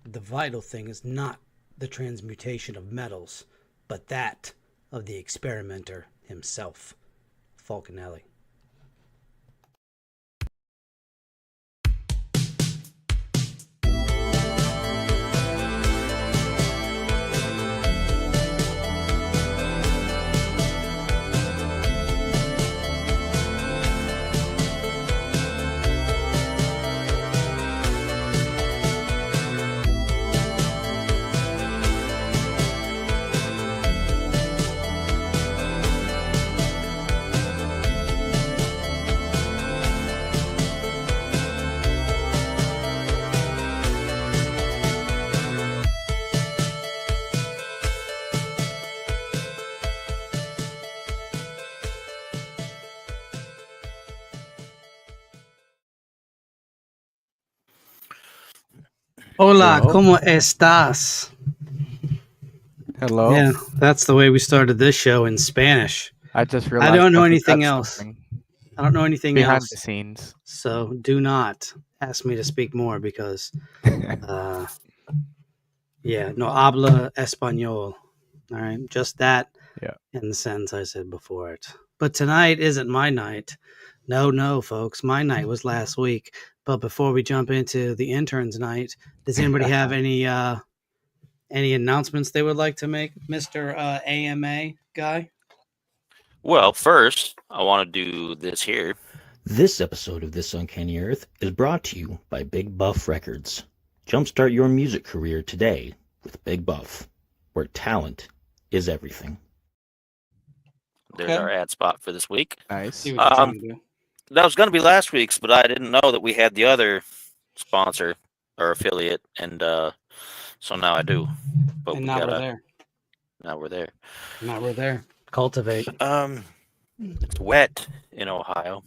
The vital thing is not the transmutation of metals, but that of the experimenter himself, Fulcanelli. Hola, Hello. ¿cómo estás? Hello. Yeah, that's the way we started this show in Spanish. I just realized I don't know I anything forgot else. something I don't know anything behind else. the scenes. So do not ask me to speak more because, no habla español. All right, just that Yeah. in the sentence I said before it. But tonight isn't my night. No, folks, my night was last week. But before we jump into the intern's night, does anybody have any announcements they would like to make, Mr. AMA guy? Well, first, I want to do this here. This episode of This Uncanny Earth is brought to you by Big Buff Records. Jumpstart your music career today with Big Buff, where talent is everything. There's Okay. our ad spot for this week. Nice. See what you're trying to do. That was going to be last week's, but I didn't know that we had the other sponsor or affiliate, and so now I do. But And now we're there. Now we're there. Now we're there. Cultivate. It's wet in Ohio.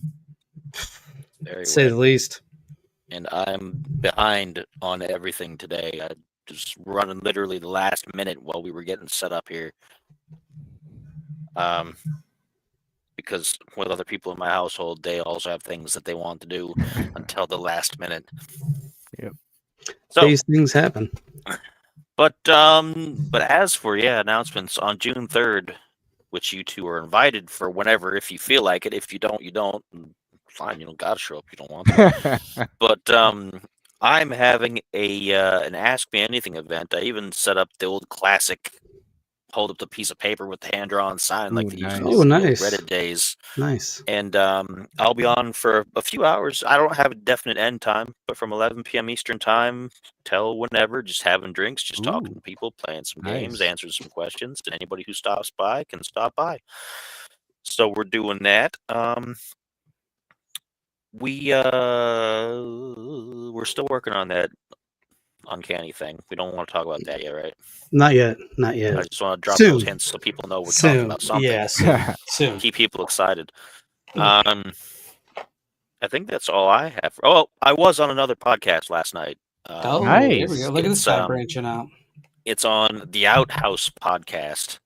Very Say wet. the least. And I'm behind on everything today. I just running literally the last minute while we were getting set up here. Because with other people in my household, they also have things that they want to do until the last minute. Yep. So, These things happen. but as for announcements on June 3rd, which you two are invited for whenever, if you feel like it. If you don't, you don't. Fine, you don't gotta show up. You don't want to. But I'm having an Ask Me Anything event. I even set up the old classic. Hold up the piece of paper with the hand-drawn sign like they used to do in the old Reddit days. Nice. And I'll be on for a few hours. I don't have a definite end time, but from 11 p.m. Eastern time till whenever, just having drinks, just talking to people, playing some games, answering some questions, and anybody who stops by can stop by. So we're doing that. We're still working on that Uncanny thing. We don't want to talk about that yet, right? Not yet. I just want to drop those hints so people know we're talking about something. Yeah, soon. Keep people excited. I think that's all I have. Oh, I was on another podcast last night. Nice. There we go. Look at this guy branching out. It's on the Outhouse podcast.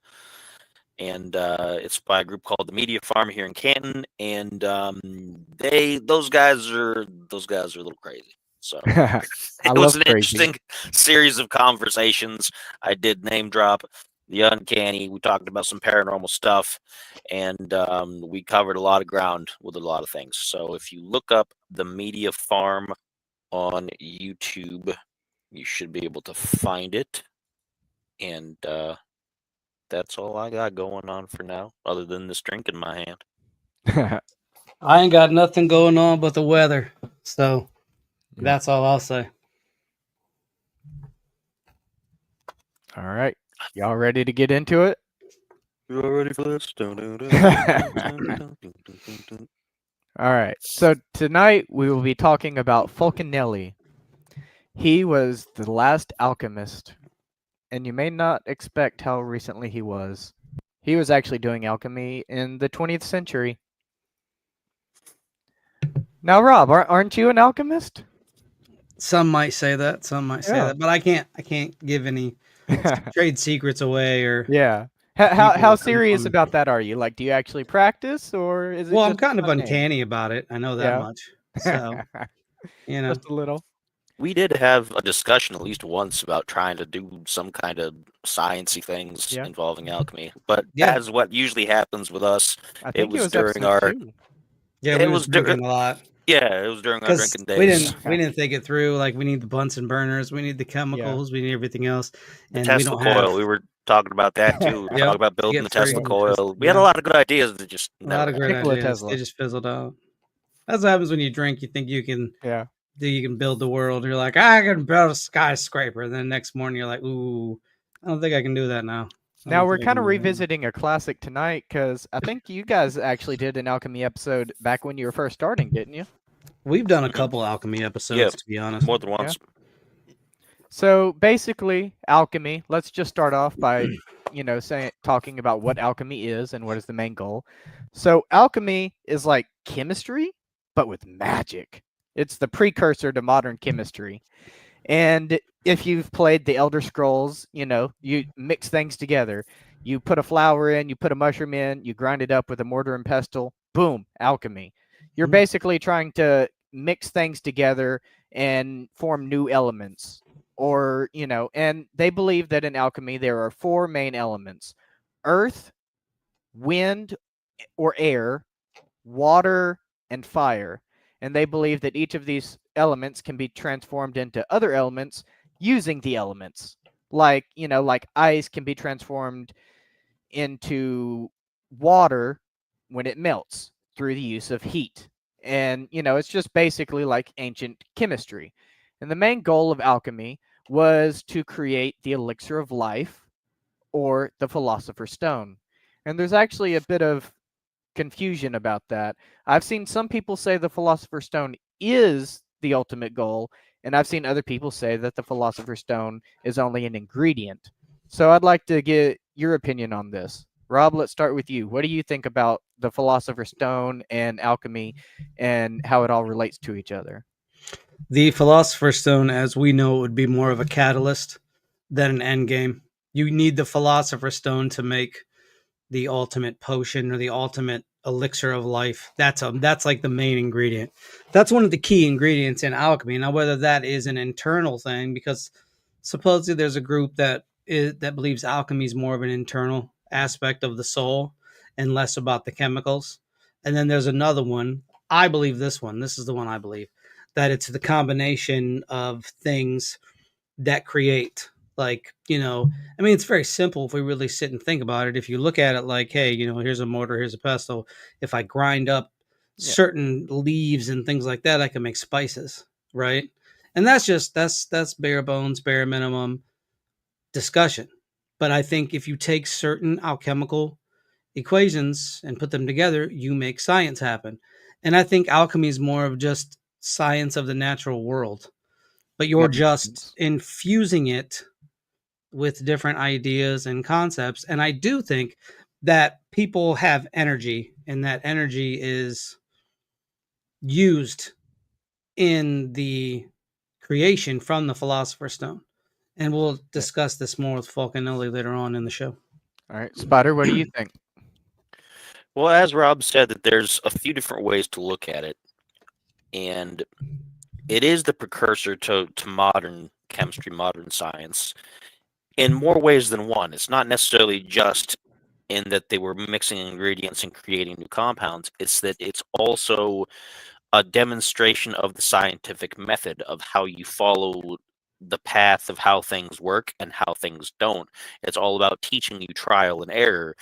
And it's by a group called the Media Farm here in Canton. And those guys are a little crazy. So it was an interesting series of conversations. I did name drop the Uncanny. We talked about some paranormal stuff, and we covered a lot of ground with a lot of things. So if you look up the Media Farm on YouTube, you should be able to find it. And that's all I got going on for now, other than this drink in my hand. I ain't got nothing going on but the weather. So that's all I'll say. All right. Y'all ready to get into it? You all ready for this? All right. So tonight we will be talking about Fulcanelli. He was the last alchemist, and you may not expect how recently he was. He was actually doing alchemy in the 20th century. Now, Rob, aren't you an alchemist? Some might say that. Some might say that, but I can't give any trade secrets away or. Yeah. How serious about that are you? Like, do you actually practice, or is it? Well, I'm kind of uncanny about it. I know that much. So, just a little. We did have a discussion at least once about trying to do some kind of sciencey things Yeah. involving alchemy, but Yeah. as what usually happens with us, I think it was during episode our 2. Yeah, it we was was dur- drinking a lot yeah, it was during our because drinking we days. didn't think it through. Like we need the Bunsen burners, we need the Yeah. chemicals, we need everything else, The and we Tesla don't coil, have. we were talking about that too. We were Yep, talking about to building get the free Tesla from the Tesla. coil. We had a Yeah, lot of good ideas that just a lot never of great happened. Nikola ideas. Tesla. They just fizzled out. That's what happens when you drink. You think you can Yeah. build the world. You're like, I can build a skyscraper. And then next morning you're like, ooh, I don't think I can do that now. Now we're kind of revisiting a classic tonight because I think you guys actually did an alchemy episode back when you were first starting, didn't you? We've done a Mhm. couple alchemy episodes, Yeah. to be honest. More than once. So basically, alchemy. Let's just start off by, talking about what alchemy is and what is the main goal. So alchemy is like chemistry, but with magic. It's the precursor to modern chemistry. And if you've played the Elder Scrolls, you mix things together. You put a flower in, you put a mushroom in, you grind it up with a mortar and pestle. Boom, alchemy. You're Mhm. basically trying to mix things together and form new elements. Or, and they believe that in alchemy there are 4 main elements: earth, wind or air, water, and fire. And they believe that each of these elements can be transformed into other elements using the elements. Like ice can be transformed into water when it melts through the use of heat. And, it's just basically like ancient chemistry. And the main goal of alchemy was to create the elixir of life, or the philosopher's stone. And there's actually a bit of confusion about that. I've seen some people say the philosopher's stone is the ultimate goal, and I've seen other people say that the philosopher's stone is only an ingredient. So I'd like to get your opinion on this. Rob, let's start with you. What do you think about the philosopher's stone and alchemy and how it all relates to each other? The Philosopher's Stone, as we know, would be more of a catalyst than an end game. You need the Philosopher's Stone to make the ultimate potion or the ultimate elixir of life. That's like the main ingredient. That's one of the key ingredients in alchemy. Now, whether that is an internal thing, because supposedly there's a group that believes alchemy is more of an internal aspect of the soul and less about the chemicals. And then there's another one. I believe this one. This is the one I believe, that it's the combination of things that create, like, I mean, it's very simple if we really sit and think about it. If you look at it like, hey, here's a mortar, here's a pestle. If I grind up Yeah. certain leaves and things like that, I can make spices, right? And that's bare bones, bare minimum discussion. But I think if you take certain alchemical equations and put them together, you make science happen. And I think alchemy is more of just science of the natural world, but you're That makes just sense. infusing it with different ideas and concepts. And I do think that people have energy, and that energy is used in the creation from the Philosopher's Stone. And we'll discuss this more with Fulcanelli later on in the show. All right, Spider, what do you think? Well, as Rob said, that there's a few different ways to look at it, and it is the precursor to modern chemistry, modern science, in more ways than one. It's not necessarily just in that they were mixing ingredients and creating new compounds. It's that it's also a demonstration of the scientific method of how you follow the path of how things work and how things don't. It's all about teaching you trial and error.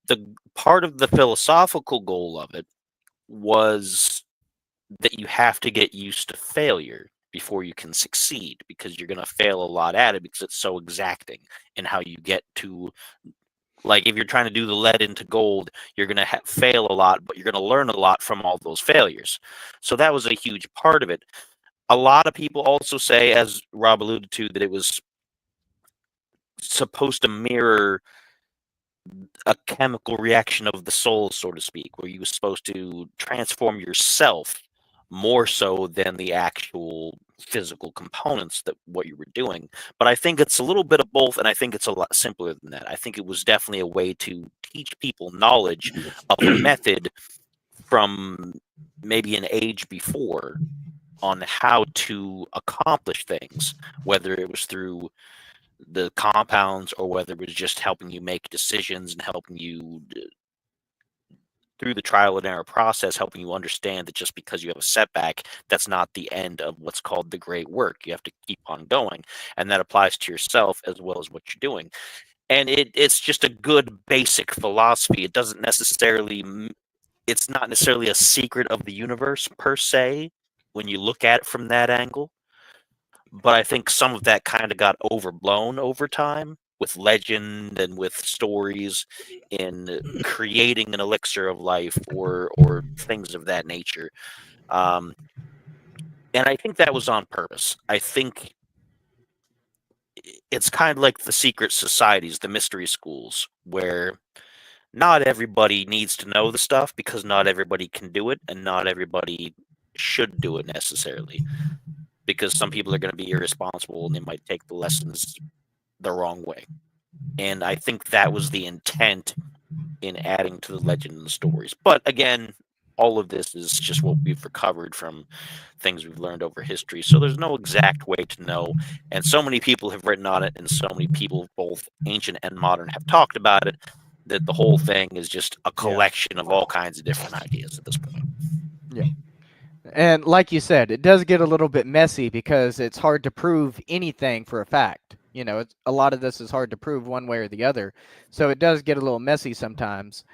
The part of the philosophical goal of it was that you have to get used to failure before you can succeed, because you're going to fail a lot at it because it's so exacting in how you get to, like, if you're trying to do the lead into gold, you're going to fail a lot, but you're going to learn a lot from all those failures. So that was a huge part of it. A lot of people also say, as Rob alluded to, that it was supposed to mirror a chemical reaction of the soul, so to speak, where you were supposed to transform yourself more so than the actual physical components that what you were doing. But I think it's a little bit of both, and I think it's a lot simpler than that. I think it was definitely a way to teach people knowledge of a method from maybe an age before, on how to accomplish things, whether it was through the compounds or whether it was just helping you make decisions and helping you through the trial and error process, helping you understand that just because you have a setback, that's not the end of what's called the great work. You have to keep on going. And that applies to yourself as well as what you're doing. And it's just a good basic philosophy. It doesn't necessarily, it's not necessarily a secret of the universe per se when you look at it from that angle. But I think some of that kind of got overblown over time with legend and with stories in creating an elixir of life or things of that nature. And I think that was on purpose. I think it's kind of like the secret societies, the mystery schools, where not everybody needs to know the stuff because not everybody can do it and not everybody should do it necessarily. Because some people are going to be irresponsible and they might take the lessons the wrong way. And I think that was the intent in adding to the legend and the stories. But again, all of this is just what we've recovered from things we've learned over history. So there's no exact way to know. And so many people have written on it, and so many people, both ancient and modern, have talked about it, that the whole thing is just a collection of all kinds of different ideas at this point. Yeah. And like you said, it does get a little bit messy because it's hard to prove anything for a fact. You know, a lot of this is hard to prove one way or the other. So it does get a little messy sometimes.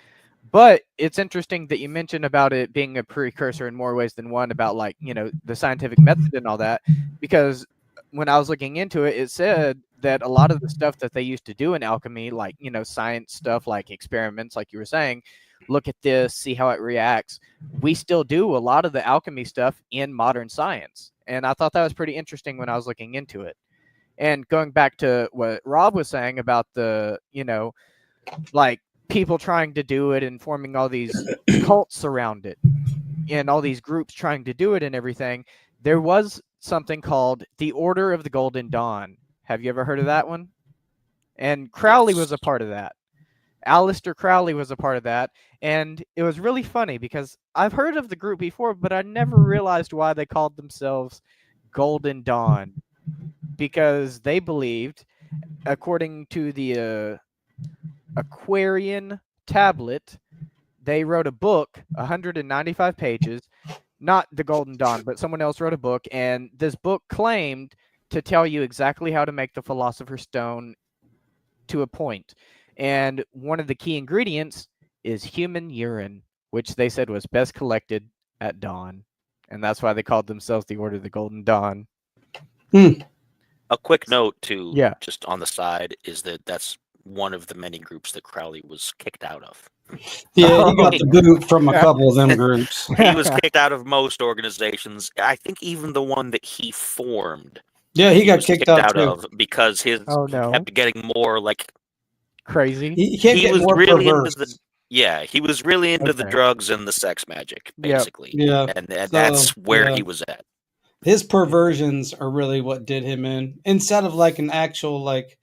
But it's interesting that you mentioned about it being a precursor in more ways than one about, like, you know, the scientific method and all that. Because when I was looking into it, it said that a lot of the stuff that they used to do in alchemy, like, you know, science stuff, like experiments, like you were saying, look at this, see how it reacts. We still do a lot of the alchemy stuff in modern science. And I thought that was pretty interesting when I was looking into it. And going back to what Rob was saying about the, you know, like people trying to do it and forming all these cults around it and all these groups trying to do it and everything, there was something called the Order of the Golden Dawn. Have you ever heard of that one? And Crowley was a part of that. Aleister Crowley was a part of that, and it was really funny because I've heard of the group before, but I never realized why they called themselves Golden Dawn, because they believed, according to the Aquarian tablet, they wrote a book, 195 pages, not the Golden Dawn, but someone else wrote a book, and this book claimed to tell you exactly how to make the Philosopher's Stone to a point. And one of the key ingredients is human urine, which they said was best collected at dawn. And that's why they called themselves the Order of the Golden Dawn. A quick note, too, just on the side, is that that's one of the many groups that Crowley was kicked out of. Yeah, he got the boot from a couple of them groups. He was kicked out of most organizations. I think even the one that he formed. Yeah, he got kicked out too. of because his kept getting more like crazy. He was really into the he was really into the drugs and the sex magic, basically. Yeah, and that's where he was at. His perversions are really what did him in. Instead of like an actual like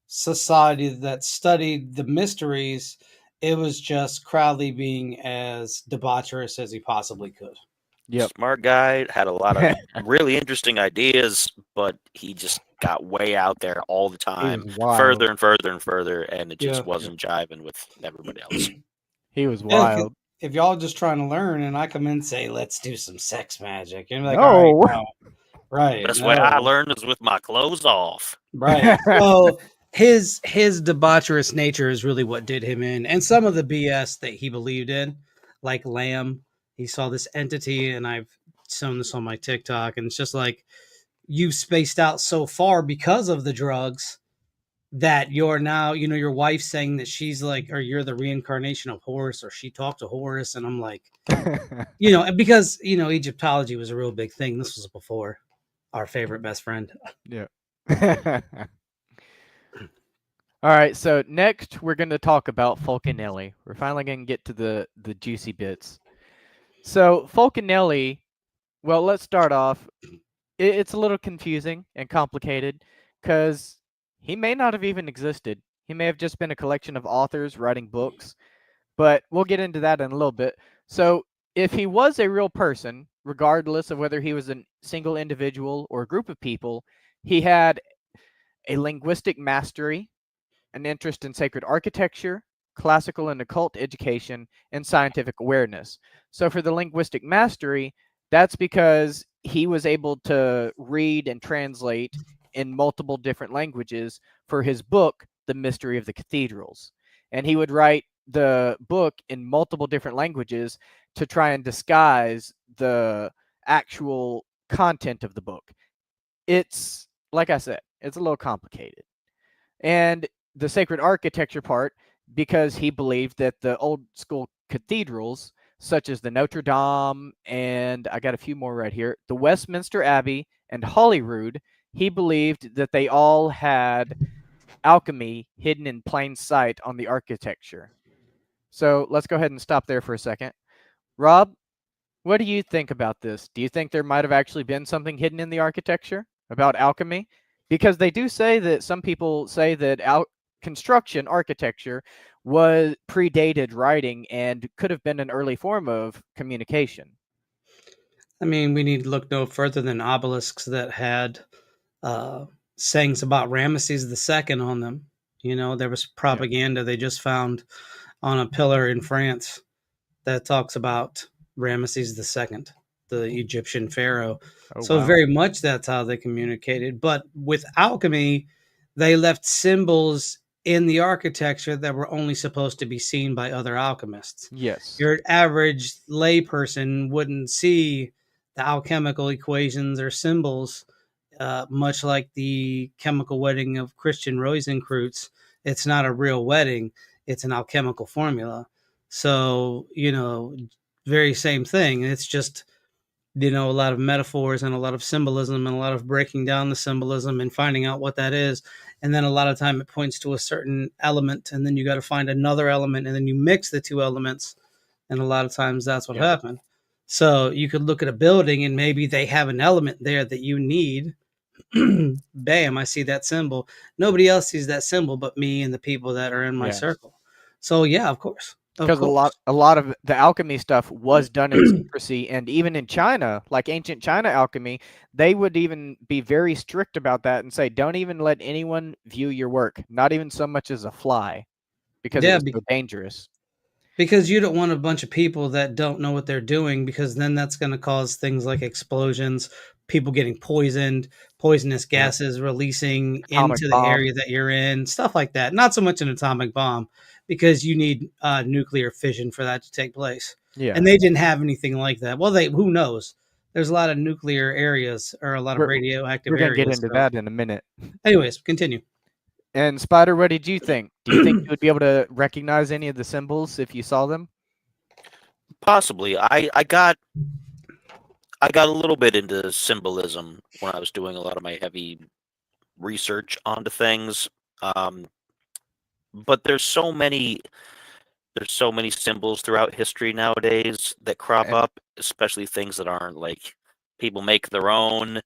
society that studied the mysteries, it was just Crowley being as debaucherous as he possibly could. Yep. Smart guy, had a lot of really interesting ideas, but he just got way out there all the time, further and further and further, and it just wasn't jiving with everybody else. He was wild. If y'all just trying to learn and I come in and say, let's do some sex magic, and you're like, no. all right, no. Right. That's why I learned is with my clothes off. Right. So his debaucherous nature is really what did him in. And some of the BS that he believed in, like Lamb, he saw this entity, and I've shown this on my TikTok, and it's just like, you've spaced out so far because of the drugs that you're now, you know, your wife saying that she's like, or you're the reincarnation of Horus, or she talked to Horus. And I'm like, you know, because, you know, Egyptology was a real big thing. This was before our favorite best friend. Yeah. All right. So next we're going to talk about Fulcanelli. We're finally going to get to the juicy bits. So Fulcanelli, well, let's start off. It's a little confusing and complicated because he may not have even existed. He may have just been a collection of authors writing books, but we'll get into that in a little bit. So if he was a real person, regardless of whether he was a single individual or a group of people, he had a linguistic mastery, an interest in sacred architecture, classical and occult education, and scientific awareness. So for the linguistic mastery, that's because he was able to read and translate in multiple different languages for his book, The Mystery of the Cathedrals. And he would write the book in multiple different languages to try and disguise the actual content of the book. It's, like I said, it's a little complicated. And the sacred architecture part, because he believed that the old school cathedrals, such as the Notre Dame, and I got a few more right here, the Westminster Abbey and Holyrood, he believed that they all had alchemy hidden in plain sight on the architecture. So let's go ahead and stop there for a second. Rob, what do you think about this? Do you think there might have actually been something hidden in the architecture about alchemy? Because they do say that some people say that construction architecture was predated writing and could have been an early form of communication. I mean, we need to look no further than obelisks that had sayings about Ramesses II on them. You know, there was propaganda they just found on a pillar in France that talks about Ramesses II, the Egyptian pharaoh. Oh, so wow. very much that's how they communicated. But with alchemy, they left symbols in the architecture that were only supposed to be seen by other alchemists. Yes. Your average layperson wouldn't see the alchemical equations or symbols, much like the chemical wedding of Christian Rosenkreutz. It's not a real wedding. It's an alchemical formula. So, you know, very same thing. It's just, you know, a lot of metaphors and a lot of symbolism and a lot of breaking down the symbolism and finding out what that is. And then a lot of time it points to a certain element, and then you got to find another element, and then you mix the two elements. And a lot of times that's what happened. So you could look at a building and maybe they have an element there that you need. Bam, I see that symbol. Nobody else sees that symbol but me and the people that are in my circle. So yeah, of course. Because a lot of the alchemy stuff was done in secrecy, and even in China, like ancient China alchemy, they would even be very strict about that and say, don't even let anyone view your work, not even so much as a fly, because it was so dangerous. Because you don't want a bunch of people that don't know what they're doing, because then that's going to cause things like explosions, people getting poisoned, poisonous gases releasing into the area that you're in, stuff like that. Not so much an atomic bomb, because you need nuclear fission for that to take place. Yeah. And they didn't have anything like that. Well, who knows? There's a lot of nuclear areas or a lot of radioactive areas. We're going to get into that in a minute. Anyways, continue. And Spider, what did you think? Do you think you would be able to recognize any of the symbols if you saw them? Possibly. I got a little bit into symbolism when I was doing a lot of my heavy research onto things. But there's so many symbols throughout history nowadays that crop up, especially things that aren't like people make their own,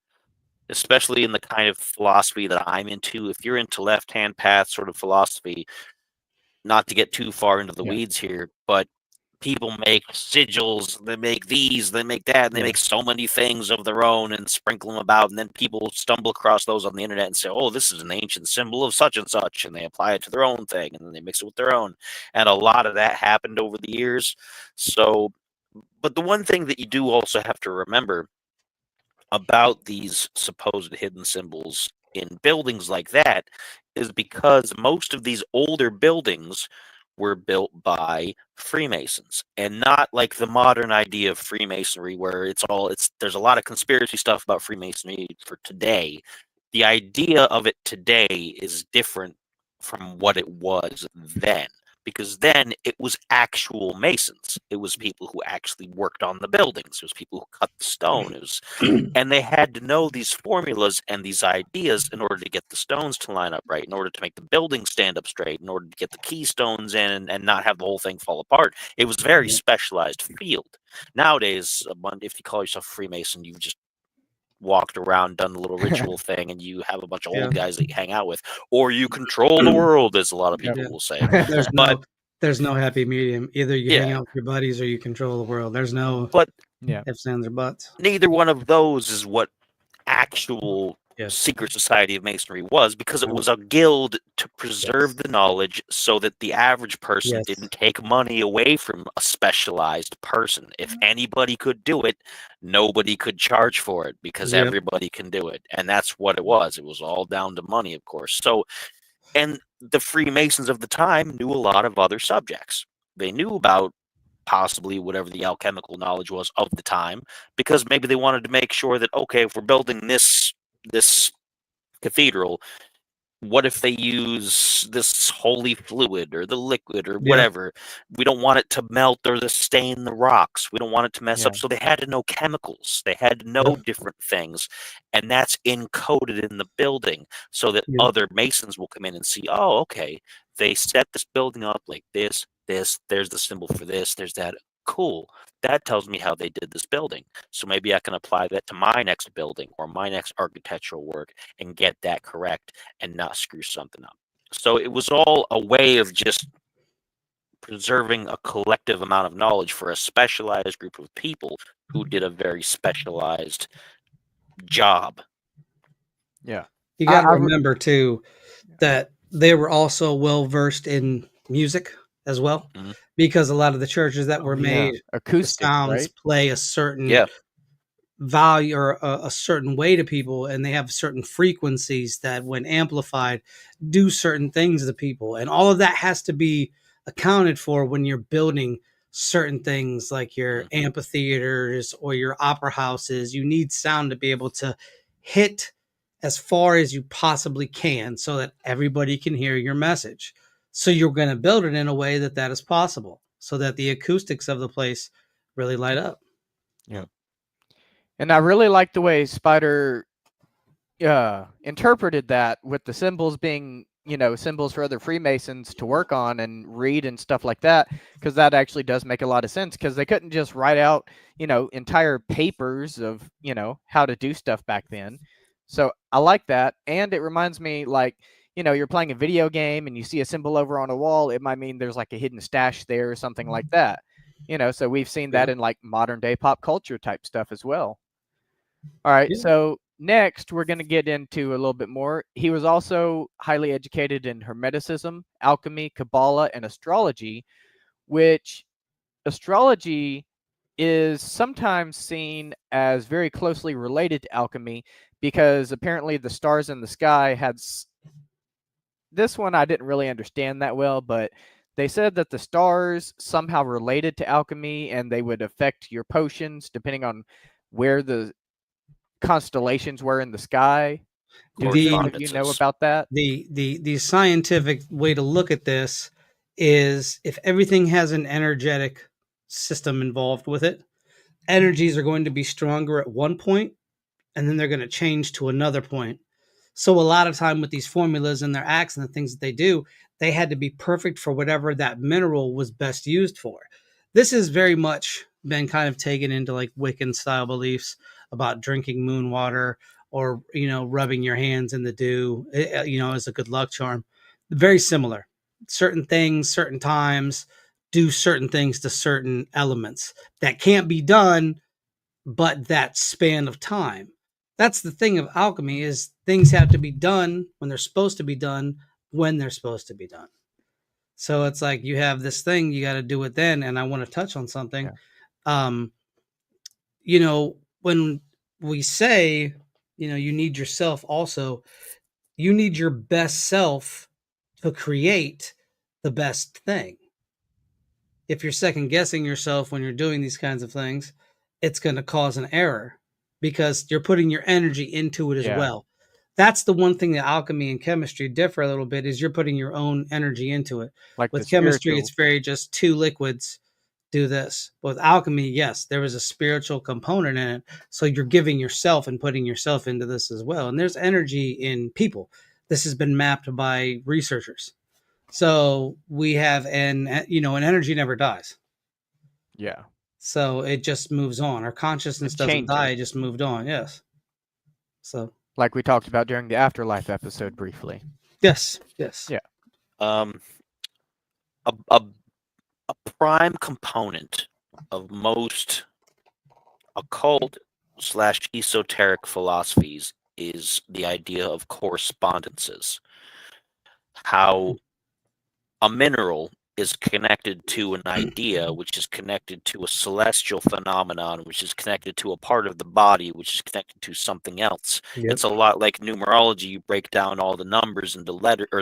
especially in the kind of philosophy that I'm into. If you're into left-hand path sort of philosophy, not to get too far into the weeds here, but people make sigils, they make these, they make that, and they make so many things of their own and sprinkle them about, and then people stumble across those on the internet and say, oh, this is an ancient symbol of such and such, and they apply it to their own thing, and then they mix it with their own. And a lot of that happened over the years. So, but the one thing that you do also have to remember about these supposed hidden symbols in buildings like that is because most of these older buildings were built by Freemasons, and not like the modern idea of Freemasonry where there's a lot of conspiracy stuff about Freemasonry for today. The idea of it today is different from what it was then, because then it was actual Masons. It was people who actually worked on the buildings. It was people who cut the stone. And they had to know these formulas and these ideas in order to get the stones to line up right, in order to make the building stand up straight, in order to get the keystones in and not have the whole thing fall apart. It was a very specialized field. Nowadays, if you call yourself a Freemason, you've just walked around, done a little ritual thing, and you have a bunch of old guys that you hang out with, or you control the world, as a lot of people will say. There's no happy medium. Either you hang Yeah. out with your buddies or you control the world. There's no But Yeah. ifs, ands, or buts. neither one of those is what actual Yes. secret society of masonry was, because it was a guild to preserve the knowledge so that the average person Yes. didn't take money away from a specialized person. If anybody could do it, nobody could charge for it, because Yep. everybody can do it. And that's what it was. It was all down to money, of course. So, and the Freemasons of the time knew a lot of other subjects. They knew about possibly whatever the alchemical knowledge was of the time, because maybe they wanted to make sure that, okay, if we're building this cathedral, what if they use this holy fluid or the liquid or Yeah. whatever? We don't want it to melt or to stain the rocks. We don't want it to mess Yeah. up. So they had to know chemicals. They had to know different things. And that's encoded in the building so that Yeah. other masons will come in and see, oh, okay, they set this building up like this, there's the symbol for this, there's that. Cool. That tells me how they did this building. So maybe I can apply that to my next building or my next architectural work and get that correct and not screw something up. So it was all a way of just preserving a collective amount of knowledge for a specialized group of people who did a very specialized job. Yeah. You got to I- remember too that they were also well versed in music as well, Mhm. because a lot of the churches that were made, the acoustic, sounds right? play a certain Yeah. value or a certain way to people, and they have certain frequencies that, when amplified, do certain things to people, and all of that has to be accounted for when you're building certain things like your amphitheaters or your opera houses. You need sound to be able to hit as far as you possibly can so that everybody can hear your message. So you're going to build it in a way that that is possible, so that the acoustics of the place really light up. And I really like the way Spider interpreted that, with the symbols being, symbols for other Freemasons to work on and read and stuff like that, because that actually does make a lot of sense, because they couldn't just write out, entire papers of, how to do stuff back then. So I like that. And it reminds me, like, you're playing a video game and you see a symbol over on a wall, it might mean there's like a hidden stash there or something like that. So we've seen that in like modern day pop culture type stuff as well. All right, so next we're going to get into a little bit more. He was also highly educated in Hermeticism, alchemy, Kabbalah, and astrology, which astrology is sometimes seen as very closely related to alchemy, because apparently the stars in the sky had this one I didn't really understand that well, but they said that the stars somehow related to alchemy, and they would affect your potions depending on where the constellations were in the sky. Do any of you know about that? The scientific way to look at this is, if everything has an energetic system involved with it, energies are going to be stronger at one point, and then they're going to change to another point. So a lot of time with these formulas and their acts and the things that they do, they had to be perfect for whatever that mineral was best used for. This has very much been kind of taken into like Wiccan style beliefs about drinking moon water, or, rubbing your hands in the dew, as a good luck charm. Very similar. Certain things, certain times, do certain things to certain elements that can't be done, but that span of time. That's the thing of alchemy, is things have to be done when they're supposed to be done, when they're supposed to be done. So it's like, you have this thing, you got to do it then. And I want to touch on something. When we say, you need yourself also, you need your best self to create the best thing. If you're second guessing yourself when you're doing these kinds of things, it's going to cause an error, because you're putting your energy into it as well. That's the one thing that alchemy and chemistry differ a little bit, is you're putting your own energy into it. Like with chemistry, it's very just two liquids do this. But with alchemy, yes, there is a spiritual component in it. So you're giving yourself and putting yourself into this as well. And there's energy in people. This has been mapped by researchers. So we have an energy never dies. Yeah. So it just moves on. Our consciousness doesn't die, it just moved on. Yes. So, like we talked about during the afterlife episode briefly. Yes. Yeah. A a prime component of most occult / esoteric philosophies is the idea of correspondences. How a mineral is connected to an idea, which is connected to a celestial phenomenon, which is connected to a part of the body, which is connected to something else. Yep. It's a lot like numerology. You break down all the numbers into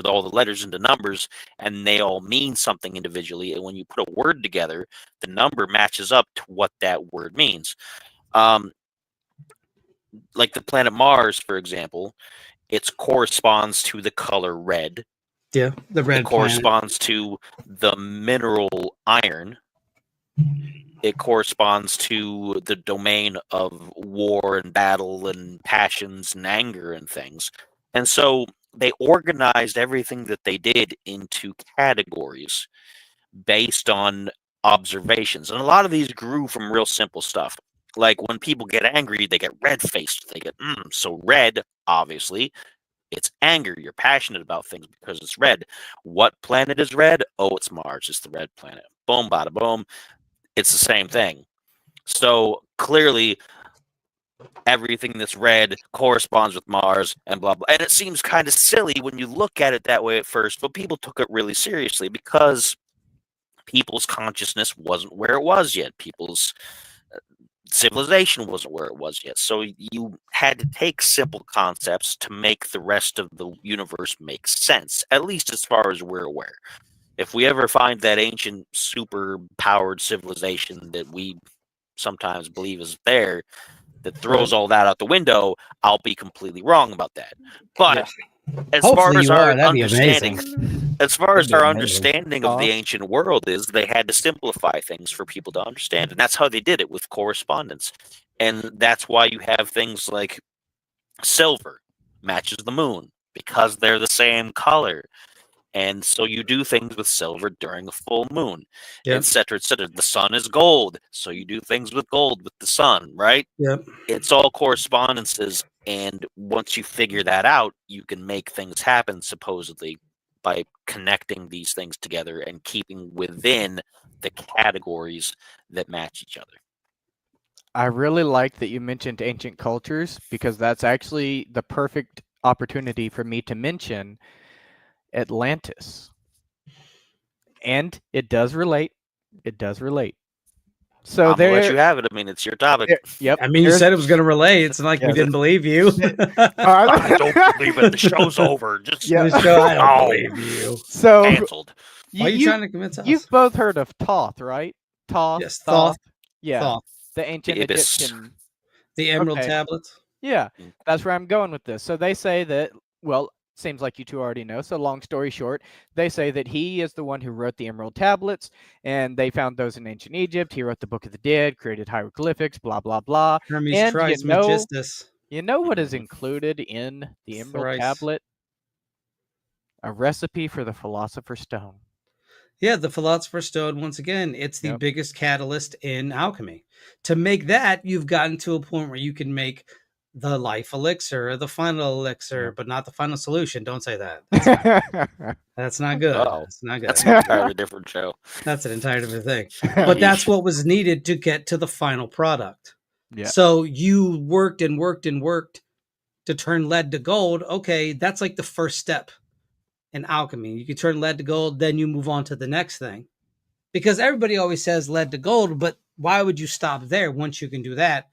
all the letters into numbers, and they all mean something individually. And when you put a word together, the number matches up to what that word means. Like the planet Mars, for example, it corresponds to the color red. Yeah, the red It corresponds to the mineral iron. It corresponds to the domain of war and battle and passions and anger and things. And so they organized everything that they did into categories based on observations. And a lot of these grew from real simple stuff. Like when people get angry, they get red-faced. They get, so red, obviously, it's anger. You're passionate about things because it's red. What planet is red? Oh, it's Mars. It's the red planet. Boom, bada boom. It's the same thing. So clearly, everything that's red corresponds with Mars and blah, blah. And it seems kind of silly when you look at it that way at first, but people took it really seriously because people's consciousness wasn't where it was yet. People's civilization wasn't where it was yet. So you had to take simple concepts to make the rest of the universe make sense, at least as far as we're aware. If we ever find that ancient super powered civilization that we sometimes believe is there that throws all that out the window, I'll be completely wrong about that. But as far as our understanding of the ancient world is, they had to simplify things for people to understand, and that's how they did it with correspondence. And that's why you have things like silver matches the moon because they're the same color. And so you do things with silver during a full moon, etc., etc. The sun is gold, so you do things with gold with the sun, right? Yep. It's all correspondences, and once you figure that out, you can make things happen, supposedly, by connecting these things together and keeping within the categories that match each other. I really like that you mentioned ancient cultures, because that's actually the perfect opportunity for me to mention Atlantis. And it does relate. It does relate. So I'm gonna let you have it. I mean, it's your topic. Yep. I mean, you said it was going to relate. It's not like we didn't believe you. I don't believe it. The show's over. Just I don't believe you. So canceled. Why are you trying to convince us? You've both heard of Thoth, right? Thoth. Yes, Thoth. Yeah. Thoth. The ancient Egyptian. The Emerald Tablets. Yeah, that's where I'm going with this. So they say that, well, seems like you two already know. So long story short, they say that he is the one who wrote the Emerald Tablets, and they found those in ancient Egypt. He wrote the Book of the Dead, created hieroglyphics, blah, blah, blah. Hermes Trismegistus. You know what is included in the Emerald Tablet? A recipe for the Philosopher's Stone. Yeah, the Philosopher's Stone, once again, it's the biggest catalyst in alchemy. To make that, you've gotten to a point where you can make the life elixir or the final elixir, but not the final solution. Don't say that. That's not good. That's not good. That's an entirely different show. That's an entirely different thing. But that's what was needed to get to the final product. Yeah. So you worked and worked and worked to turn lead to gold. Okay, that's like the first step in alchemy. You can turn lead to gold, then you move on to the next thing. Because everybody always says lead to gold, but why would you stop there once you can do that?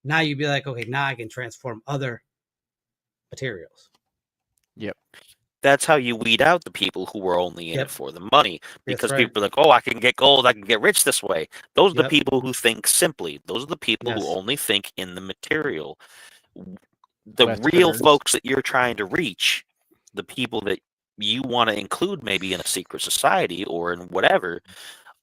Now you'd be like, okay, now I can transform other materials. Yep. That's how you weed out the people who were only in it for the money. Because people are like, oh, I can get gold, I can get rich this way. Those are the people who think simply. Those are the people who only think in the material. The real folks that you're trying to reach, the people that you want to include maybe in a secret society or in whatever,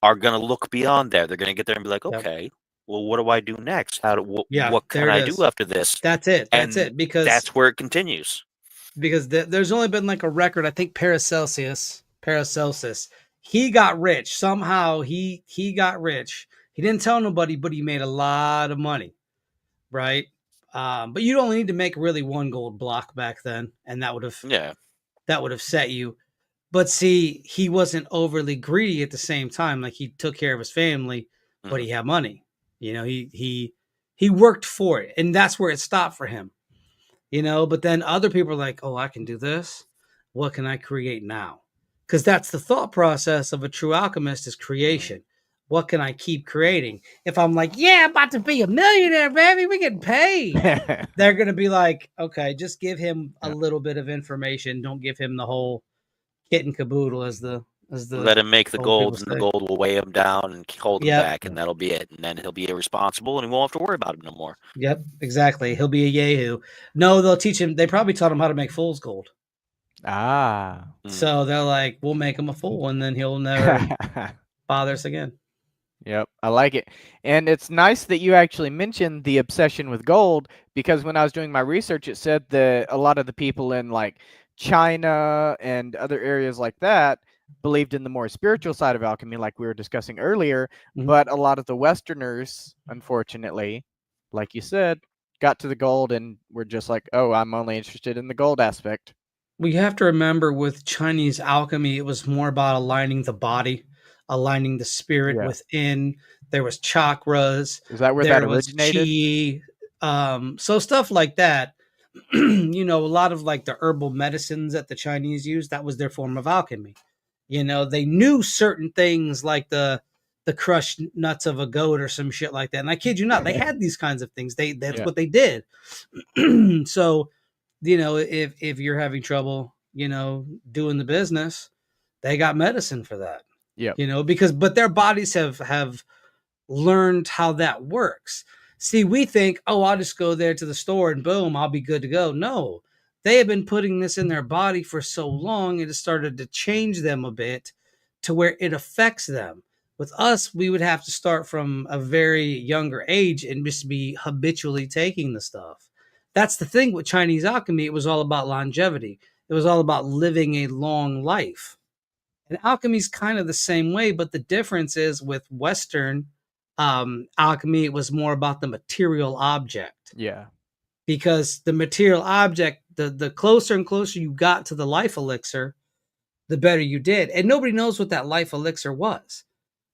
are going to look beyond that. They're going to get there and be like, okay, well, what do I do next? What can I do after this? That's it. That's it. Because that's where it continues. Because there's only been like a record. I think Paracelsus, he got rich. Somehow he got rich. He didn't tell nobody, but he made a lot of money. Right. But you'd only need to make really one gold block back then. And that would have set you. But see, he wasn't overly greedy at the same time. Like he took care of his family, but he had money. You know, he worked for it, and that's where it stopped for him. You know, but then other people are like, "Oh, I can do this. What can I create now?" Because that's the thought process of a true alchemist is creation. What can I keep creating? If I'm like, "Yeah, I'm about to be a millionaire, baby, we getting paid," they're gonna be like, "Okay, just give him a little bit of information. Don't give him the whole kit and caboodle as the Let him make the old people gold, and the say." gold will weigh him down and hold him Yep. back, and that'll be it. And then he'll be irresponsible, and he won't have to worry about him no more. Yep, exactly. He'll be a yahoo. No, they'll teach him. They probably taught him how to make fool's gold. Ah. So they're like, we'll make him a fool, and then he'll never bother us again. Yep, I like it. And it's nice that you actually mentioned the obsession with gold, because when I was doing my research, it said that a lot of the people in like China and other areas like that believed in the more spiritual side of alchemy, like we were discussing earlier. But a lot of the Westerners, unfortunately, like you said, got to the gold and were just like, oh, I'm only interested in the gold aspect. We have to remember with Chinese alchemy, it was more about aligning the body, aligning the spirit within. There was chakras. Is that where that originated? Qi, so stuff like that. You know, a lot of like the herbal medicines that the Chinese used, that was their form of alchemy. You know, they knew certain things like the crushed nuts of a goat or some shit like that. And I kid you not, they had these kinds of things. That's what they did. So, you know, if you're having trouble, you know, doing the business, they got medicine for that. Yeah. You know, but their bodies have learned how that works. See, we think, oh, I'll just go there to the store and boom, I'll be good to go. No, they have been putting this in their body for so long, it has started to change them a bit to where it affects them. With us, we would have to start from a very younger age and just be habitually taking the stuff. That's the thing with Chinese alchemy. It was all about longevity. It was all about living a long life. And alchemy is kind of the same way, but the difference is with Western alchemy, it was more about the material object. Yeah. Because the material object, the closer and closer you got to the life elixir, the better you did. And nobody knows what that life elixir was.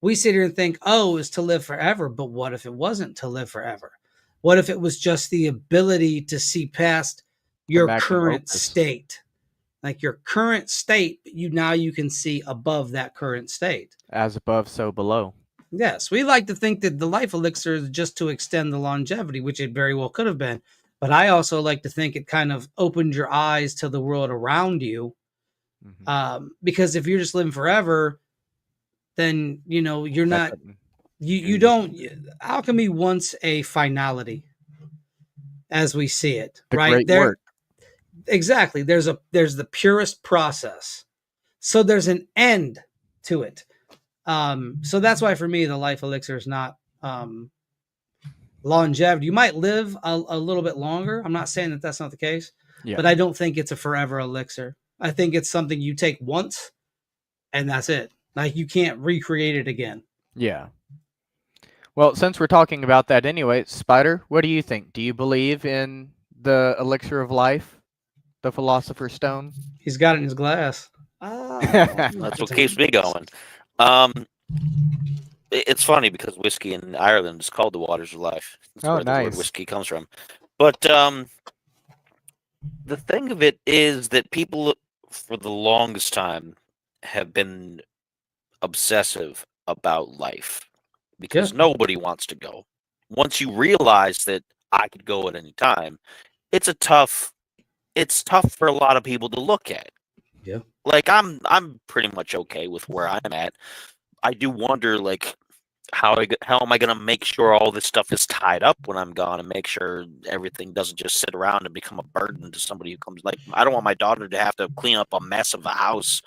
We sit here and think, oh, it's to live forever. But what if it wasn't to live forever? What if it was just the ability to see past your current state? Like your current state, you can see above that current state. As above, so below. Yes, we like to think that the life elixir is just to extend the longevity, which it very well could have been. But I also like to think it kind of opened your eyes to the world around you. Because if you're just living forever, then, you know, you're not, you don't, alchemy wants a finality as we see it, right? There, exactly. There's the purest process. So there's an end to it. So that's why for me, the life elixir is not, longevity. You might live a little bit longer. I'm not saying that that's not the case, but I don't think it's a forever elixir. I think it's something you take once and that's it. Like you can't recreate it again. Yeah. Well, since we're talking about that anyway, Spider, what do you think? Do you believe in the elixir of life, the Philosopher's Stone? He's got it in his glass. That's what keeps me going. It's funny because whiskey in Ireland is called the waters of life. That's where the word whiskey comes from. But the thing of it is that people, for the longest time, have been obsessive about life because nobody wants to go. Once you realize that I could go at any time, it's tough for a lot of people to look at. Yeah. Like I'm pretty much okay with where I'm at. I do wonder, like, how am I going to make sure all this stuff is tied up when I'm gone and make sure everything doesn't just sit around and become a burden to somebody who comes. Like, I don't want my daughter to have to clean up a mess of a house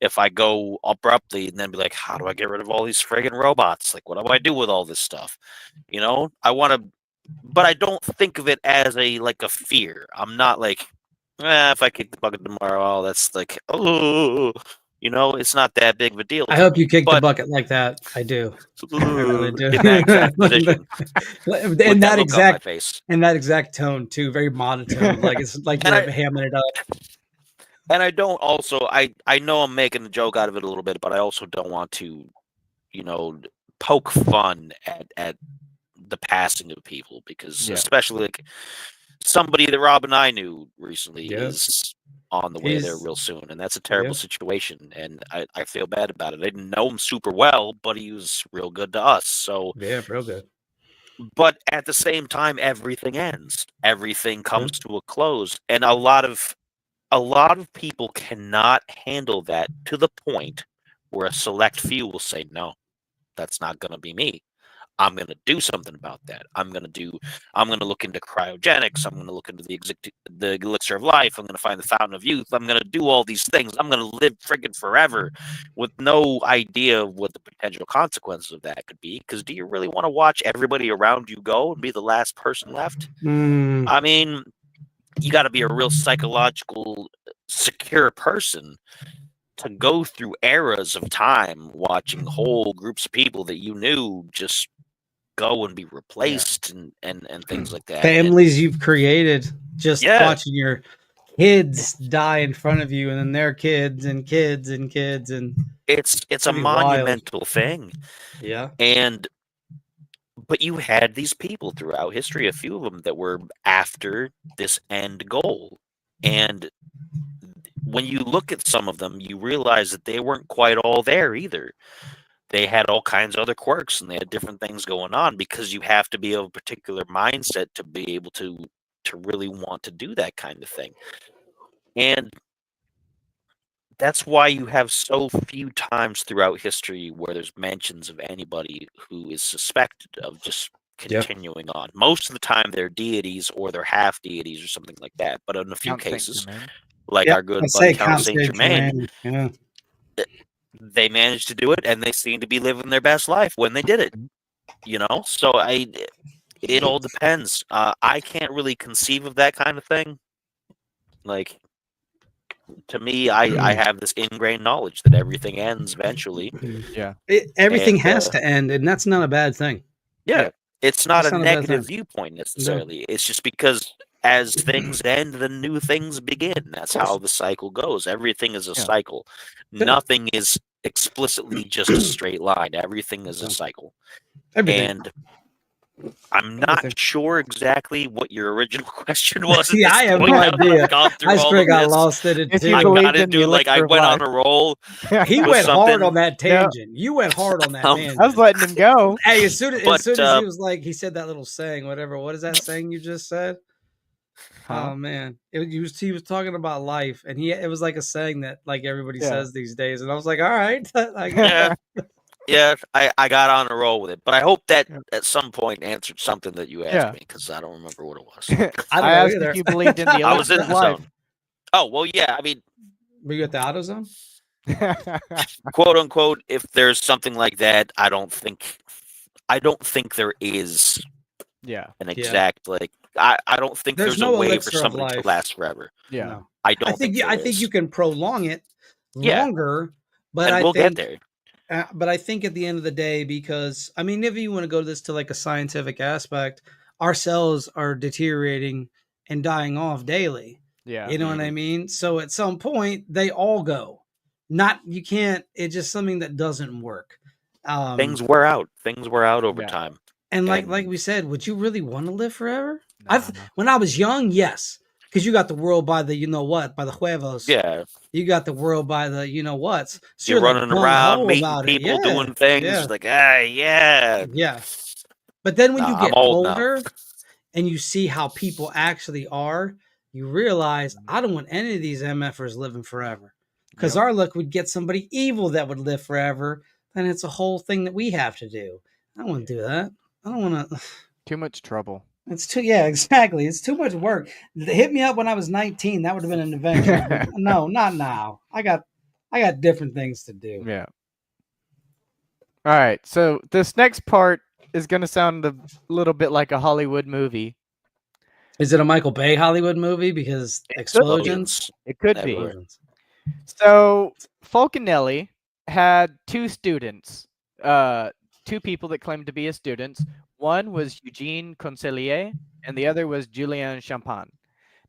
if I go abruptly and then be like, how do I get rid of all these friggin' robots? Like, what do I do with all this stuff? You know, but I don't think of it as a fear. I'm not like, if I kick the bucket tomorrow, that's like, oh, you know, it's not that big of a deal. I hope you kick the bucket like that. I do. I really do. In that exact position. in that exact tone too, very monotone. Like it's like you're hamming it up. And I don't also I know I'm making a joke out of it a little bit, but I also don't want to, poke fun at the passing of people, because especially like somebody that Rob and I knew recently is on the way there real soon, and that's a terrible situation, and I feel bad about it. I didn't know him super well, but he was real good to us. So Yeah, real good. but at the same time, everything ends. Everything comes to a close, and a lot of people cannot handle that to the point where a select few will say, "No, that's not going to be me. I'm going to do something about that. I'm going to look into cryogenics. I'm going to look into the elixir of life. I'm going to find the fountain of youth. I'm going to do all these things. I'm going to live friggin' forever," with no idea of what the potential consequences of that could be. Because do you really want to watch everybody around you go and be the last person left? I mean, you got to be a real psychological secure person to go through eras of time watching whole groups of people that you knew just go and be replaced and things like that. Families you've created, just watching your kids die in front of you, and then their kids and kids and kids, and it's a monumental thing. Yeah. But you had these people throughout history, a few of them that were after this end goal. And when you look at some of them, you realize that they weren't quite all there either. They had all kinds of other quirks, and they had different things going on, because you have to be of a particular mindset to be able to really want to do that kind of thing. And that's why you have so few times throughout history where there's mentions of anybody who is suspected of just continuing on. Most of the time they're deities or they're half deities or something like that. But in a few cases, like our good buddy Count Saint Germain, they managed to do it, and they seem to be living their best life when they did it. So it all depends. I can't really conceive of that kind of thing. Like, to me, I have this ingrained knowledge that everything ends eventually. Yeah. Everything has to end, and that's not a bad thing. Yeah. It's not a negative viewpoint necessarily. No. It's just because as things end, then new things begin. That's how the cycle goes. Everything is a cycle. Nothing is explicitly just a straight line. Everything is a cycle. And I'm not sure exactly what your original question was. Yeah, I have no idea. I swear I got lost in it too. I got into like I went on a roll. He went hard on that tangent. You went hard on that tangent. I was letting him go. Hey, as soon as he was like, he said that little saying, whatever. What is that saying you just said? Oh man, he was talking about life, and it was like a saying that like everybody says these days, and I was like, all right, Yeah, I got on a roll with it, but I hope that at some point answered something that you asked me, because I don't remember what it was. I asked if you believed in the I was in the zone. Oh well, yeah. I mean, were you at the auto zone? Quote unquote. If there's something like that, I don't think there is. Yeah. An exact like. I don't think there's no a way for somebody to last forever. Yeah. No. I think you can prolong it longer, but we'll get there. But I think at the end of the day, because I mean, if you want to go this to like a scientific aspect, our cells are deteriorating and dying off daily. Yeah. You know what I mean? So at some point they all go. You can't, it's just something that doesn't work. Things wear out. Things wear out over time. And like we said, would you really want to live forever? No. When I was young, yes. Because you got the world by the by the huevos. Yeah. You got the world by the whats. So you're running around, meeting people, doing things like, yeah. But then when you get older and you see how people actually are, you realize I don't want any of these MFers living forever. Because our luck would get somebody evil that would live forever. Then it's a whole thing that we have to do. I don't want to do that. I don't want to. Too much trouble. Exactly. It's too much work. Hit me up when I was 19. That would have been an adventure. No, not now. I got different things to do. Yeah. All right. So this next part is going to sound a little bit like a Hollywood movie. Is it a Michael Bay Hollywood movie? Because explosions? It could be. So Fulcanelli had two students, two people that claimed to be his students. One was Eugene Concellier, and the other was Julien Champagne.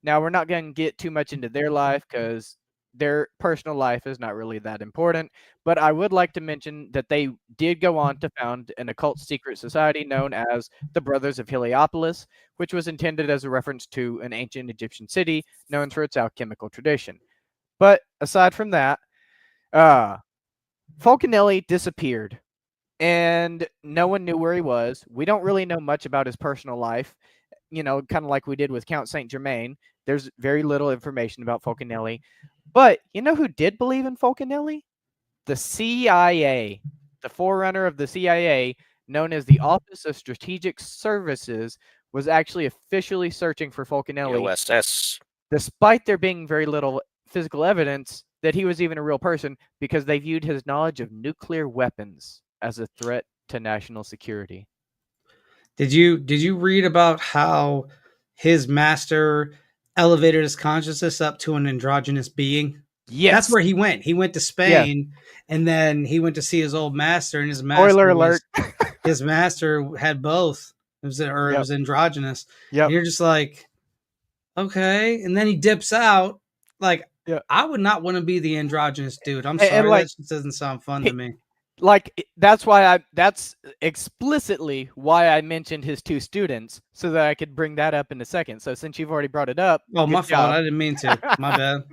Now, we're not going to get too much into their life because their personal life is not really that important. But I would like to mention that they did go on to found an occult secret society known as the Brothers of Heliopolis, which was intended as a reference to an ancient Egyptian city known for its alchemical tradition. But aside from that, Fulcanelli disappeared, and no one knew where he was. We don't really know much about his personal life, kind of like we did with Count Saint Germain. There's very little information about Fulcanelli. But you know who did believe in Fulcanelli? The CIA, the forerunner of the CIA, known as the Office of Strategic Services, was actually officially searching for Fulcanelli, OSS. despite there being very little physical evidence that he was even a real person, because they viewed his knowledge of nuclear weapons as a threat to national security. Did you read about how his master elevated his consciousness up to an androgynous being? Yes. That's where he went. He went to Spain, and then he went to see his old master, and his master Spoiler alert. his master had both. It was androgynous. Yep. And you're just like, okay. And then he dips out. Like, I would not want to be the androgynous dude. I'm sorry, and like, that just doesn't sound fun to me. Like, that's explicitly why I mentioned his two students, so that I could bring that up in a second. So since you've already brought it up, oh, my fault. I didn't mean to. My bad.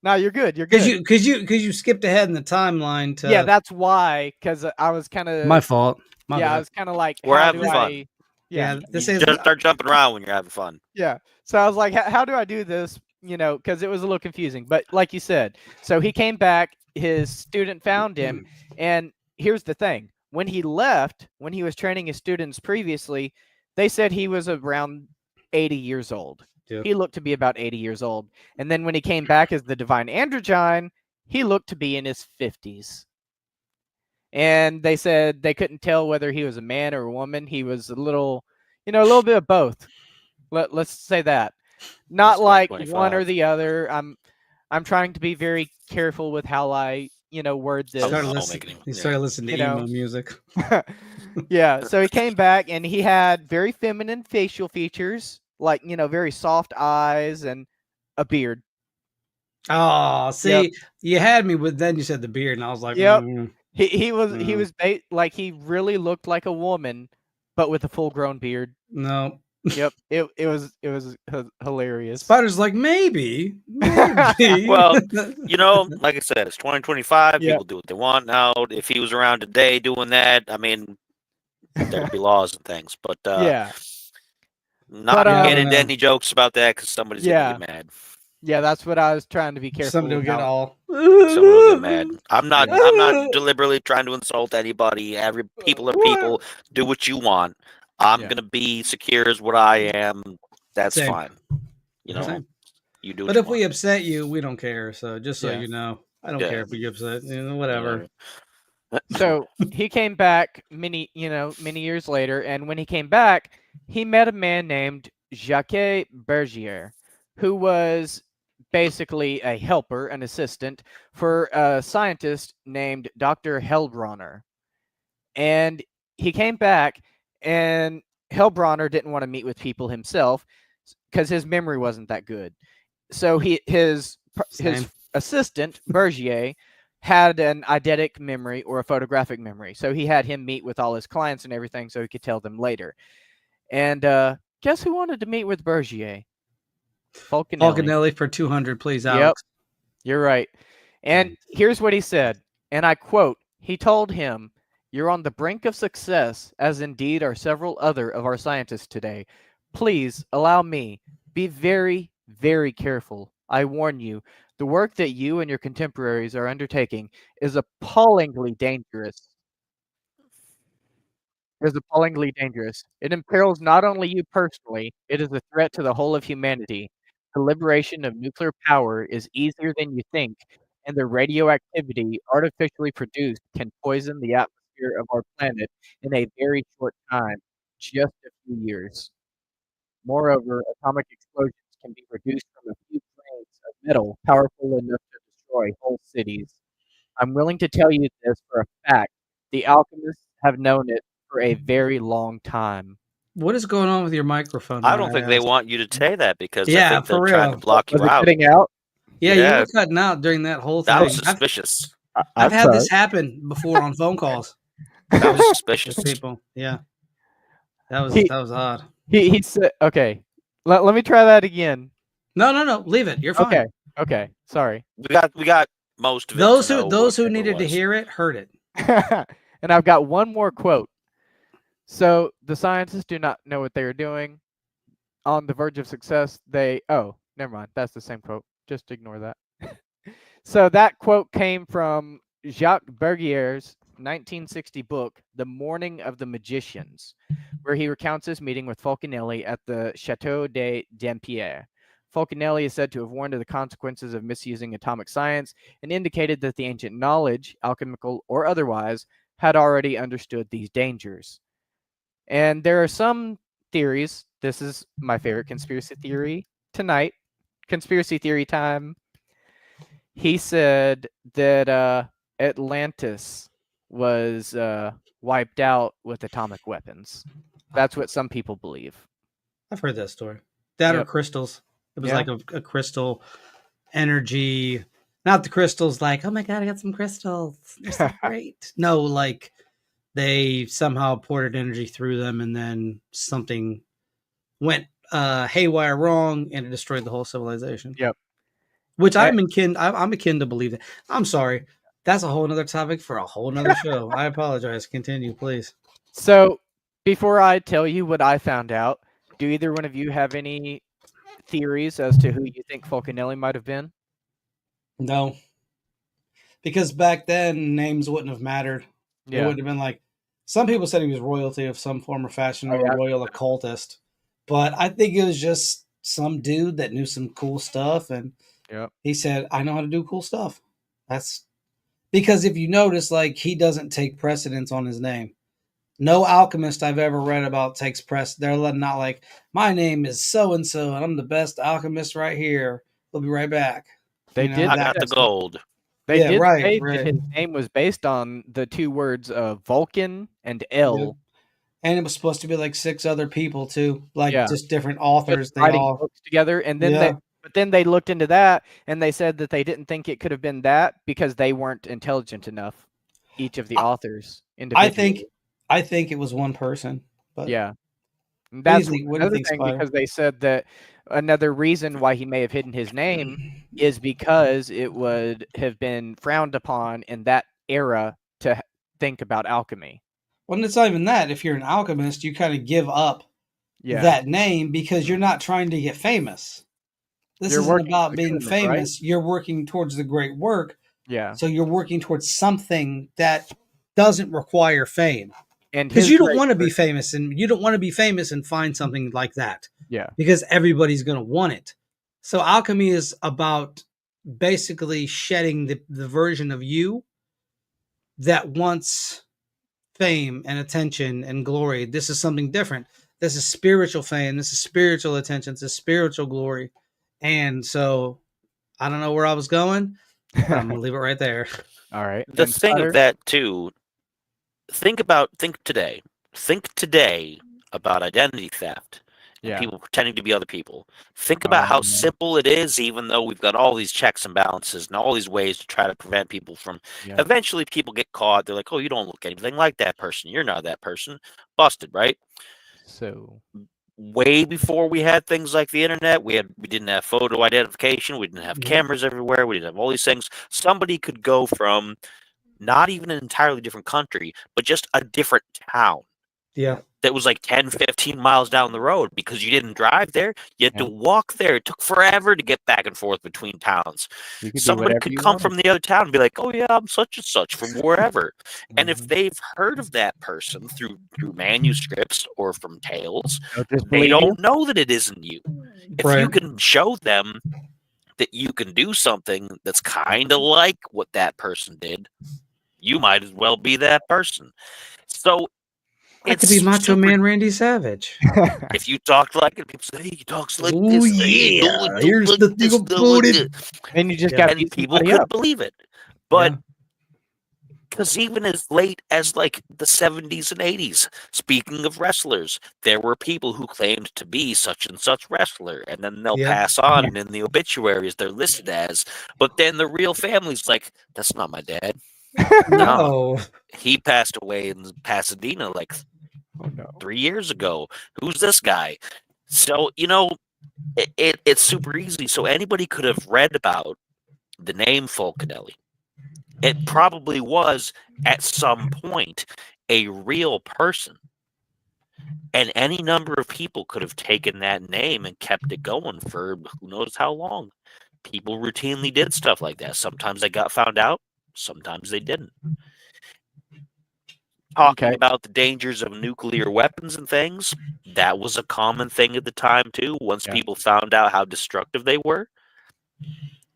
No, you're good. You're good. Because you skipped ahead in the timeline to. Yeah, that's why. Because I was kind of my fault. My bad. I was kind of like, we're having fun. Yeah, this is just start jumping around when you're having fun. Yeah. So I was like, how do I do this? Because it was a little confusing. But like you said, so he came back. His student found him, and here's the thing. When he left, when he was training his students previously, they said he was around 80 years old. Yep. He looked to be about 80 years old. And then when he came back as the Divine Androgyne, he looked to be in his 50s. And they said they couldn't tell whether he was a man or a woman. He was a little bit of both. Let's say that. Not like 25. One or the other. I'm trying to be very careful with how I word this. He started listening to emo music. Yeah, so he came back and he had very feminine facial features, like very soft eyes and a beard. Oh, see, you had me, but then you said the beard, and I was like, he was like he really looked like a woman, but with a full-grown beard. No. Yep, it was hilarious. Spider's like, maybe. Well, like I said, it's 2025. People do what they want now. If he was around today doing that, I mean, there'd be laws and things. But not get into any jokes about that because somebody's gonna get mad. Yeah, that's what I was trying to be careful. Somebody will get all. Somebody will get mad. I'm not deliberately trying to insult anybody. People are people. Do what you want. I'm gonna be secure as what I am. That's fine. Same. You do. But if we upset you, we don't care. So just so you know, I don't care if we get upset. Whatever. So he came back many years later, and when he came back, he met a man named Jacques Bergier, who was basically a helper, an assistant for a scientist named Dr. Heilbronner. And he came back, and Heilbronner didn't want to meet with people himself because his memory wasn't that good. So his assistant, Bergier, had an eidetic memory or a photographic memory. So he had him meet with all his clients and everything so he could tell them later. And guess who wanted to meet with Bergier? Fulcanelli for 200, please, Alex. Yep, you're right. And here's what he said, and I quote, he told him, "You're on the brink of success, as indeed are several other of our scientists today. Please allow me. Be very, very careful. I warn you, the work that you and your contemporaries are undertaking is appallingly dangerous. It imperils not only you personally, it is a threat to the whole of humanity. The liberation of nuclear power is easier than you think, and the radioactivity artificially produced can poison the atmosphere of our planet in a very short time, just a few years. Moreover, atomic explosions can be produced from a few grains of metal powerful enough to destroy whole cities. I'm willing to tell you this for a fact. The alchemists have known it for a very long time." What is going on with your microphone? I don't think they want you to say that because I think for they're trying real. to block you out. Cutting out? Yeah, Yeah. you were cutting out during that whole thing. That was suspicious. I've had this happen before on phone calls That was suspicious. with people. Yeah, that was odd. He said, okay. Let me try that again. No, leave it. You're fine. Okay. Sorry. We got most of it. Those who needed to hear it heard it. And I've got one more quote. So the scientists do not know what they are doing. On the verge of success, never mind. That's the same quote. Just ignore that. So that quote came from Jacques Bergier's 1960 book, The Morning of the Magicians, where he recounts his meeting with Fulcanelli at the Chateau de Dampierre. Fulcanelli is said to have warned of the consequences of misusing atomic science and indicated that the ancient knowledge, alchemical or otherwise, had already understood these dangers. And there are some theories. This is my favorite conspiracy theory tonight. Conspiracy theory time. He said that Atlantis was wiped out with atomic weapons. That's what some people believe. I've heard that story. That or crystals. It was like a crystal energy. Not the crystals like, oh my God, I got some crystals. They're so great. No, like they somehow ported energy through them and then something went haywire wrong and it destroyed the whole civilization. Yep. Which I'm akin to believe that. I'm sorry. That's a whole nother topic for a whole nother show. I apologize. Continue, please. So before I tell you what I found out, do either one of you have any theories as to who you think Fulcanelli might have been? No. Because back then names wouldn't have mattered. Yeah. It would have been like some people said he was royalty of some form or fashion or a royal occultist. But I think it was just some dude that knew some cool stuff and he said, I know how to do cool stuff. That's because if you notice, like he doesn't take precedence on his name. No alchemist I've ever read about takes They're not like, my name is so-and-so, and I'm the best alchemist right here. We'll be right back. I got the gold. They did say that his name was based on the two words Vulcan and El. Yeah. And it was supposed to be like 6 other people too, like just different authors. Just writing books together, and then then they looked into that, and they said that they didn't think it could have been that because they weren't intelligent enough. Each of the authors individually. I think it was one person. But that's another thing because they said that another reason why he may have hidden his name is because it would have been frowned upon in that era to think about alchemy. Well, it's not even that. If you're an alchemist, you kind of give up that name because you're not trying to get famous. This isn't about being famous. Right? You're working towards the great work. Yeah. So you're working towards something that doesn't require fame. And because you don't want to be famous, and you don't want to be famous and find something like that. Yeah. Because everybody's going to want it. So alchemy is about basically shedding the version of you that wants fame and attention and glory. This is something different. This is spiritual fame. This is spiritual attention. This is spiritual glory. And so I don't know where I was going. I'm going to leave it right there. All right. The thing of that too, think today about identity theft and people pretending to be other people. Think about how simple it is, even though we've got all these checks and balances and all these ways to try to prevent people from eventually people get caught. They're like, oh, you don't look anything like that person. You're not that person. Busted, right? So way before we had things like the internet, we didn't have photo identification. We didn't have cameras everywhere. We didn't have all these things. Somebody could go from not even an entirely different country, but just a different town. Yeah. That was like 10, 15 miles down the road because you didn't drive there. You had to walk there. It took forever to get back and forth between towns. Somebody could come from the other town and be like, oh, yeah, I'm such and such from wherever. And if they've heard of that person through manuscripts or from tales, they don't know that it isn't you. If you can show them that you can do something that's kind of like what that person did, you might as well be that person. So I could be Macho Man Randy Savage. If you talked like it, people say, hey, he talks like this. Oh, yeah. Here's the thing about it. And you just got people could believe it. But Because even as late as like the 70s and 80s, speaking of wrestlers, there were people who claimed to be such and such wrestler, and then they'll Yeah. pass on, and in the obituaries they're listed as, but then the real family's like, that's not my dad. No. He passed away in Pasadena like Oh no. 3 years ago. Who's this guy? So, it's super easy. So anybody could have read about the name Fulcanelli. It probably was at some point a real person. And any number of people could have taken that name and kept it going for who knows how long. People routinely did stuff like that. Sometimes they got found out, sometimes they didn't. Talking about the dangers of nuclear weapons and things, that was a common thing at the time too. Once people found out how destructive they were,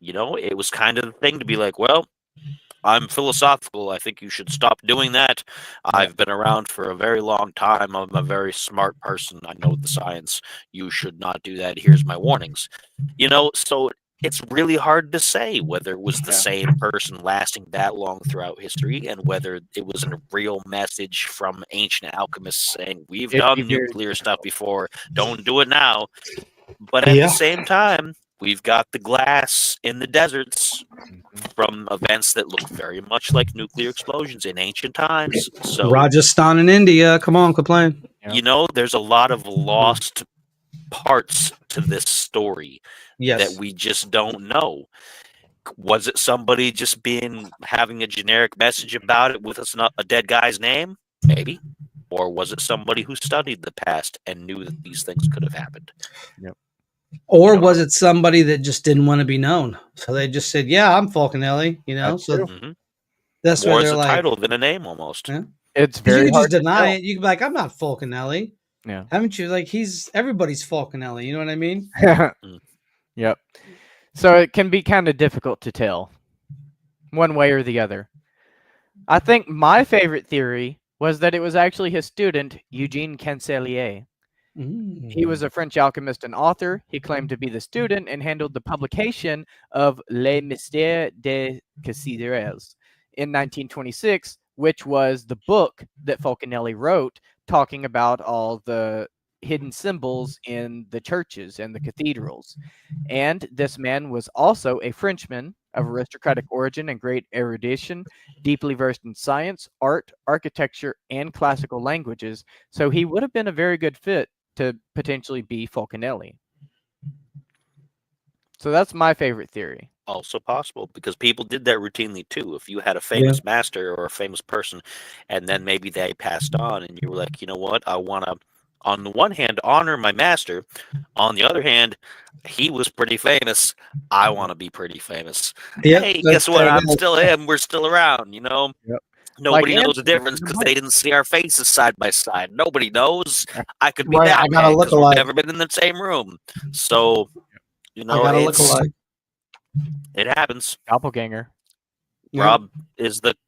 it was kind of the thing to be like, well, I'm philosophical. I think you should stop doing that. I've been around for a very long time. I'm a very smart person. I know the science. You should not do that. Here's my warnings. So it's really hard to say whether it was the same person lasting that long throughout history and whether it was a real message from ancient alchemists saying, we've done nuclear stuff before. Don't do it now. But at the same time, we've got the glass in the deserts from events that look very much like nuclear explosions in ancient times. So Rajasthan and India, come on, complain. There's a lot of lost parts to this story that we just don't know. Was it somebody just having a generic message about it with a dead guy's name? Maybe. Or was it somebody who studied the past and knew that these things could have happened? Yep. Or was it somebody that just didn't want to be known? So they just said, yeah, I'm Fulcanelli, That's more why as they're a like, title than a name almost. Yeah. It's very you hard just deny to it. You can be like, I'm not Fulcanelli. Yeah. Haven't you? Like, everybody's Fulcanelli. You know what I mean? Yep. So it can be kind of difficult to tell one way or the other. I think my favorite theory was that it was actually his student, Eugene Cancelier. He was a French alchemist and author. He claimed to be the student and handled the publication of Les Mystères des Cassideres in 1926, which was the book that Fulcanelli wrote talking about all the hidden symbols in the churches and the cathedrals. And this man was also a Frenchman of aristocratic origin and great erudition, deeply versed in science, art, architecture, and classical languages. So he would have been a very good fit to potentially be Fulcanelli. So that's my favorite theory. Also possible, because people did that routinely too. If you had a famous master or a famous person, and then maybe they passed on, and you were like, you know what, I want to, on the one hand, honor my master. On the other hand, he was pretty famous. I want to be pretty famous. Yep. Hey, guess what? I'm still him. We're still around, Yep. Nobody knows the difference because they didn't see our faces side by side. Nobody knows. I could be that guy because we've never been in the same room. So, I gotta look alike. It happens. Doppelganger. Rob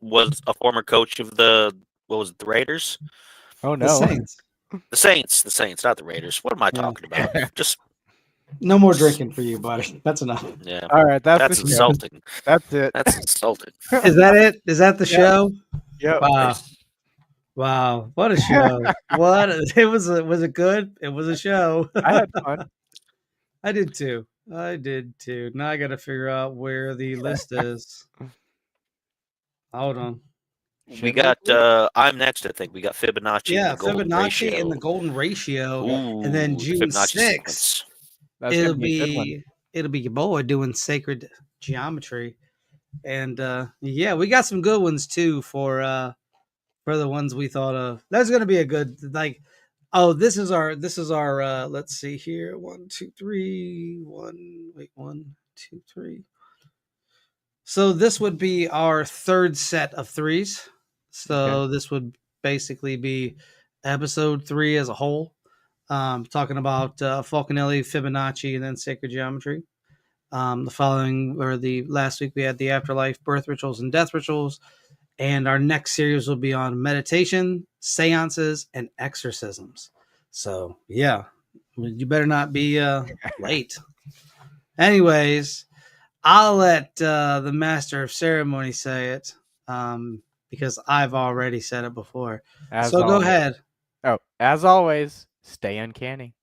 was a former coach of the Raiders? Oh no. The Saints, not the Raiders. What am I talking about? Just no more drinking for you, buddy. That's enough. Yeah. All right, that's insulting. That's it. That's insulting. Is that it? Is that the show? Yep. Wow. What a show. Was it good? It was a show. I had fun. I did too. Now I got to figure out where the list is. Hold on. We got I'm next, I think. We got Fibonacci. Yeah, and the golden Fibonacci ratio. and the golden ratio. Ooh, and then June Fibonacci 6th, It'll it'll be your boy doing sacred geometry. And we got some good ones too for the ones we thought of. That's gonna be a good this is our let's see here. 1, 2, 3. 1, 2, 3. So this would be our third set of threes. So this would basically be episode 3 as a whole. Talking about Fulcanelli, Fibonacci, and then sacred geometry. The last week we had the afterlife, birth rituals, and death rituals. And our next series will be on meditation, seances, and exorcisms. So, yeah, you better not be late. Anyways, I'll let the master of ceremony say it. because I've already said it before. As So go always. ahead. Oh, as always, stay uncanny.